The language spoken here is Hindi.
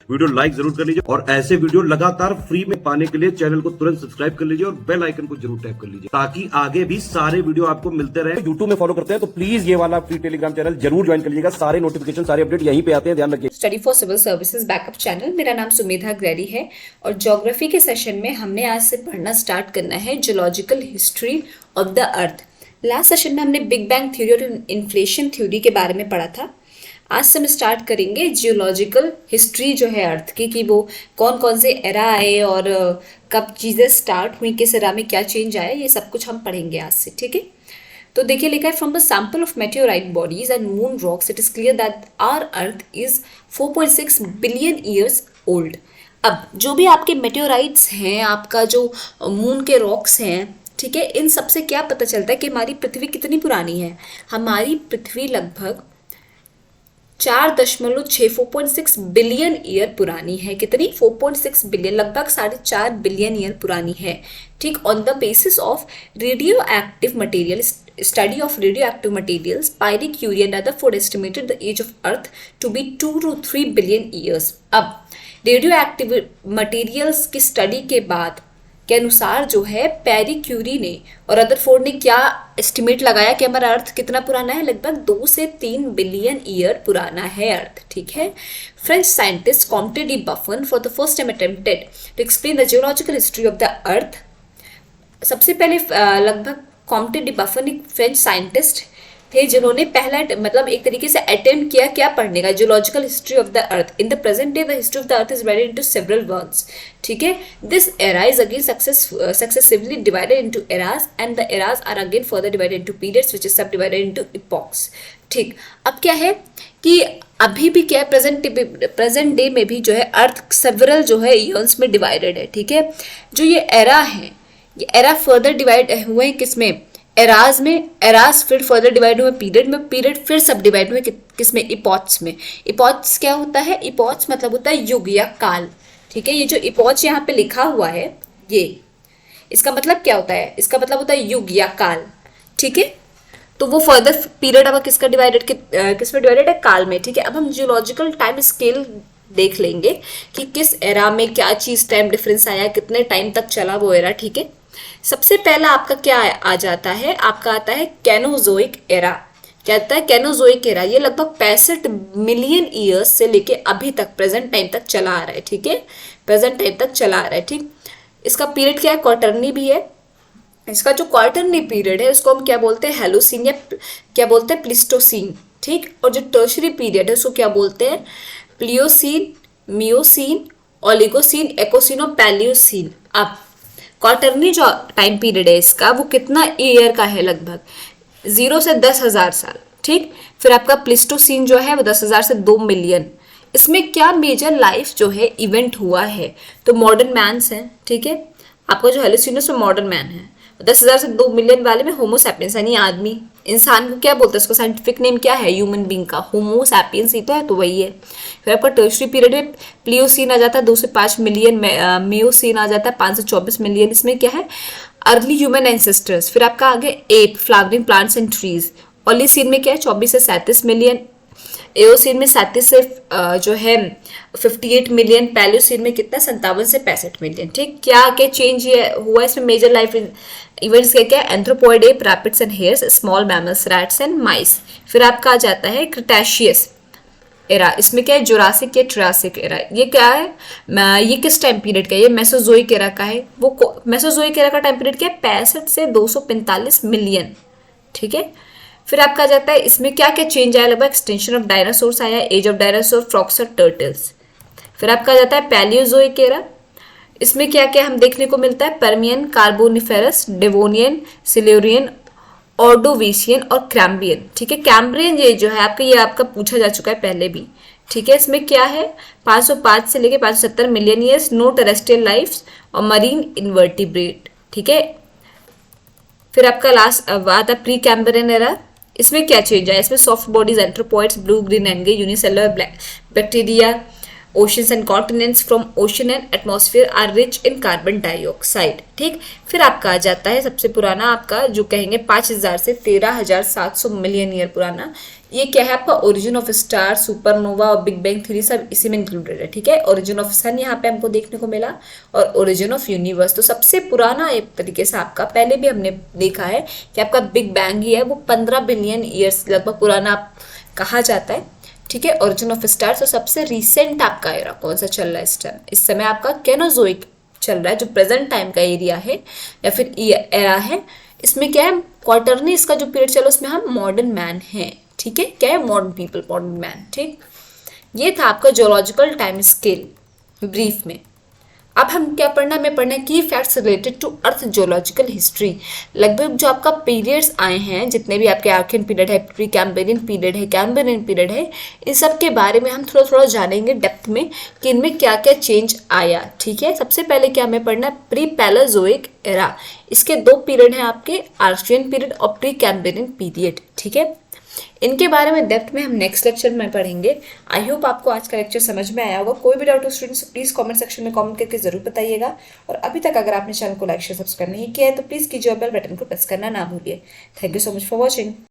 वीडियो लाइक जरूर कर लीजिए और ऐसे वीडियो लगातार फ्री में पाने के लिए चैनल को तुरंत सब्सक्राइब कर लीजिए और बेल आइकन को जरूर टैप कर लीजिए ताकि आगे भी सारे वीडियो आपको मिलते रहे। यूट्यूब में फॉलो करते हैं तो प्लीज ये वाला फ्री टेलीग्राम चैनल जरूर ज्वाइन कर लीजिएगा, सारे नोटिफिकेशन सारे अपडेट यहीं पे आते हैं, ध्यान रखिए। Study for civil services backup channel, मेरा नाम सुमेधा ग्रेडी है और ज्योग्राफी के सेशन में हमने आज से पढ़ना स्टार्ट करना है geological history of the earth. Last session में हमने बिग बैंग थ्योरी और इन्फ्लेशन थ्योरी के बारे में पढ़ा था। आज से हम स्टार्ट करेंगे जियोलॉजिकल हिस्ट्री जो है अर्थ की, कि वो कौन कौन से एरा आए और कब चीज़ें स्टार्ट हुई, किस एरा में क्या चेंज आया, ये सब कुछ हम पढ़ेंगे आज से, ठीक है। तो देखिए लिखा है, from the sample of meteorite bodies and moon rocks it is clear that our earth is 4.6 billion years old. अब जो भी आपके मेटेओराइट्स हैं, आपका जो मून के रॉक्स हैं, ठीक है, इन सब से क्या पता चलता है कि हमारी पृथ्वी कितनी पुरानी है। हमारी पृथ्वी लगभग 4.6 बिलियन ईयर पुरानी है। कितनी? 4.6 बिलियन, लगभग 4.5 बिलियन ईयर पुरानी है, ठीक। On the basis of radioactive material, study of radioactive materials, Pierre Curie and Rutherford estimated the age of earth to be 2 to 3 billion years. अब रेडियो एक्टिव मटेरियल्स की स्टडी के बाद के अनुसार जो है पैरी क्यूरी ने और रदरफोर्ड ने क्या एस्टिमेट लगाया कि हमारा अर्थ कितना पुराना है, लगभग 2 से 3 बिलियन ईयर पुराना है अर्थ, ठीक है। French scientist Comte de Buffon for the first time attempted to explain the geological history of the earth. सबसे पहले लगभग कॉम्टे डी बफन एक फ्रेंच साइंटिस्ट थे जिन्होंने पहला मतलब एक तरीके से अटेम्प्ट किया क्या पढ़ने का, geological history of the earth. In the present day the history of the earth is divided into several words, ठीक है। This era is again successively divided into eras and the eras are again further divided into periods which is subdivided into epochs, ठीक। अब क्या है कि अभी भी क्या है, प्रेजेंट डे में भी जो है अर्थ सेवरल जो है ईयर्स में डिवाइडेड है, ठीक है। जो ये एरा है, ये एरा फर्दर डिवाइड हुए हैं किसमें, एराज में, एराज फिर फर्दर डिवाइड हुए पीरियड में, पीरियड फिर सब डिवाइड हुए किसमें, इपॉच में। इपॉच क्या होता है, इपॉच मतलब होता है युग या काल, ठीक है। ये जो इपॉच यहाँ पे लिखा हुआ है, ये इसका मतलब क्या होता है, इसका मतलब होता है युग या काल, ठीक है। तो वो फर्दर पीरियड अब किसका डिवाइडेड, किसमें डिवाइडेड है, काल में, ठीक है। अब हम जियोलॉजिकल टाइम स्केल देख लेंगे कि किस एरा में क्या चीज टाइम डिफरेंस आया, कितने टाइम तक चला वो एरा, ठीक है। सबसे पहला आपका क्या आ जाता है, आपका आता है कैनोजोइक एरा। क्या आता है, कैनोजोइक एरा। ये लगभग 65 मिलियन ईयर्स से लेके अभी तक प्रेजेंट टाइम तक चला आ रहा है, ठीक है। प्रेजेंट टाइम तक चला आ रहा है, ठीक। इसका पीरियड क्या है, क्वार्टरनी भी है। इसका जो क्वार्टरनी पीरियड है उसको हम क्या बोलते हैं, हेलोसीन या क्या बोलते हैं, प्लिस्टोसीन, ठीक। और जो टर्शरी पीरियड है उसको क्या बोलते हैं, प्लियोसीन, मियोसीन, ओलिगोसीन, एकोसीन और पैलियोसीन। अब क्वार्टरनी जो टाइम पीरियड है इसका वो कितना ईयर का है, लगभग 0 से 10,000 साल, ठीक। फिर आपका प्लिस्टोसीन जो है वो 10,000 से 2 मिलियन। इसमें क्या मेजर लाइफ जो है इवेंट हुआ है, तो मॉडर्न मैन्स हैं, ठीक है। आपका जो हेलोसीन है मॉडर्न मैन है। 10,000 से 2 मिलियन वाले में होमो सैपियंस यानी आदमी, इंसान को क्या बोलते हैं, उसका साइंटिफिक नेम क्या है, ह्यूमन बीइंग का होमो सैपियंस ही तो है, तो वही है। फिर आपका टर्शरी पीरियड में प्लियोसीन आ जाता है 2 से 5 मिलियन, मियोसीन आ जाता है 5 से 24 मिलियन। इसमें क्या है, अर्ली ह्यूमन एंसेस्टर्स। फिर आपका आगे ape, flowering plants and trees. Oligocene में क्या है, 24 से 37 मिलियन। एओसीन में 37 से जो है 58 मिलियन। पैलियोसीन में कितना, 57 से 65 मिलियन, ठीक। क्या आगे चेंज ये हुआ इसमें, मेजर लाइफ इवेंट्स क्या है, anthropoid ape, rabbits and hares, small mammals, rats and mice. फिर आपका आ जाता है क्रिटेशियस एरा। इसमें क्या है, जुरासिक या ट्रासिक एरा। ये क्या है, ये किस टाइम पीरियड का है, ये मेसोजोइक एरा का है। वो मेसोजोइक एरा का टाइम पीरियड क्या है, 65 से 245 मिलियन, ठीक है। फिर आपका आ जाता है इसमें क्या क्या चेंज आया, लगभग एक्सटेंशन ऑफ डायनासोर्स आया, एज ऑफ डायनासोर, फ्रॉक्स और टर्टल्स। फिर आपका आ जाता है पैलियोजोइक एरा। इसमें क्या क्या हम देखने को मिलता है, Permian, Carboniferous, Devonian, Silurian, Ordovician और कैम्ब्रियन, ठीक है। कैम्ब्रियन ये जो है आपका, ये आपका पूछा जा चुका है पहले भी, ठीक है। इसमें क्या है, 505 से लेके 570 million years, no terrestrial life और मरीन इन्वर्टिब्रेट, ठीक है। फिर आपका लास्ट आता है प्री कैम्ब्रियन एरा। इसमें क्या चेंज है, इसमें soft bodies, anthropoids, blue green algae, unicellular bacteria, oceans and continents from ocean and atmosphere are rich in carbon dioxide, ठीक। फिर आपका आ जाता है सबसे पुराना आपका जो कहेंगे 5,000 से 13,700 मिलियन ईयर पुराना, ये क्या है आपका ओरिजिन ऑफ स्टार, सुपरनोवा और बिग बैंग थ्योरी सब इसी में इंक्लूडेड है, ठीक है। ओरिजिन ऑफ सन यहाँ पे हमको देखने को मिला और ओरिजिन ऑफ यूनिवर्स। तो सबसे पुराना एक तरीके से आपका पहले भी हमने देखा है कि आपका बिग बैंग ही है, वो 15 बिलियन ईयर्स लगभग पुराना कहा जाता है, ठीक है। Origin of star. तो सबसे रिसेंट आपका एरा कौन सा चल रहा है इस टाइम? इस समय आपका कैनोजोइक चल रहा है, जो प्रेजेंट टाइम का एरिया है या फिर एरा है। इसमें क्या है, क्वार्टरली इसका जो पीरियड चला उसमें हम मॉडर्न मैन हैं, ठीक है। क्या है, मॉडर्न पीपल, मॉडर्न मैन, ठीक। ये था आपका जोलॉजिकल टाइम स्केल ब्रीफ में। अब हम क्या पढ़ना, हमें पढ़ना है की facts related to earth geological history. लगभग जो आपका पीरियड्स आए हैं, जितने भी आपके आर्कियन पीरियड है, प्री कैम्ब्रियन पीरियड है, कैम्ब्रियन पीरियड है, इन सब के बारे में हम थोड़ा थोड़ा जानेंगे डेप्थ में कि इनमें क्या क्या चेंज आया, ठीक है। सबसे पहले क्या हमें पढ़ना है, प्री पैलेजोइक एरा। इसके 2 पीरियड हैं आपके, आर्कियन पीरियड और प्री कैम्ब्रियन पीरियड, ठीक है। इनके बारे में डेप्थ में हम नेक्स्ट लेक्चर में पढ़ेंगे। आई होप आपको आज का लेक्चर समझ में आया होगा। कोई भी डाउट हो स्टूडेंट्स प्लीज़ कमेंट सेक्शन में कमेंट करके जरूर बताइएगा। और अभी तक अगर आपने चैनल को लाइक शेयर सब्सक्राइब नहीं किया है तो प्लीज़ कीजिए और बेल बटन को प्रेस करना ना भूलिए। Thank you so much for watching.